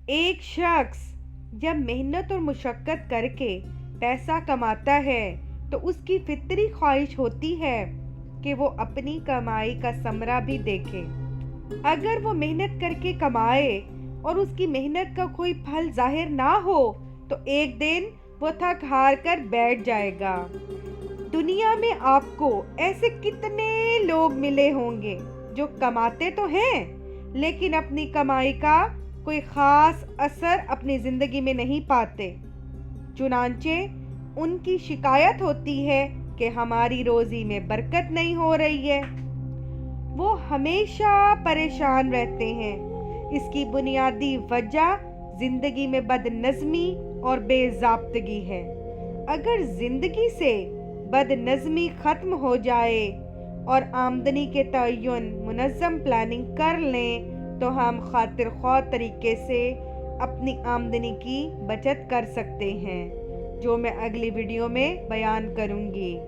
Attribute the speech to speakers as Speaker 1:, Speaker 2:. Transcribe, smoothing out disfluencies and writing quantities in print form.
Speaker 1: ایک شخص جب محنت اور مشقت کر کے پیسہ کماتا ہے تو اس کی فطری خواہش ہوتی ہے کہ وہ اپنی کمائی کا ثمرہ بھی دیکھے۔ اگر وہ محنت کر کے کمائے اور اس کی محنت کا کوئی پھل ظاہر نہ ہو تو ایک دن وہ تھک ہار کر بیٹھ جائے گا۔ دنیا میں آپ کو ایسے کتنے لوگ ملے ہوں گے جو کماتے تو ہیں لیکن اپنی کمائی کا کوئی خاص اثر اپنی زندگی میں نہیں پاتے۔ چنانچہ ان کی شکایت ہوتی ہے کہ ہماری روزی میں برکت نہیں ہو رہی ہے۔ وہ ہمیشہ پریشان رہتے ہیں۔ اس کی بنیادی وجہ زندگی میں بد نظمی اور بے ضابطگی ہے۔ اگر زندگی سے بد نظمی ختم ہو جائے اور آمدنی کے تعین منظم پلاننگ کر لیں تو ہم خاطر خواہ طریقے سے اپنی آمدنی کی بچت کر سکتے ہیں، جو میں اگلی ویڈیو میں بیان کروں گی۔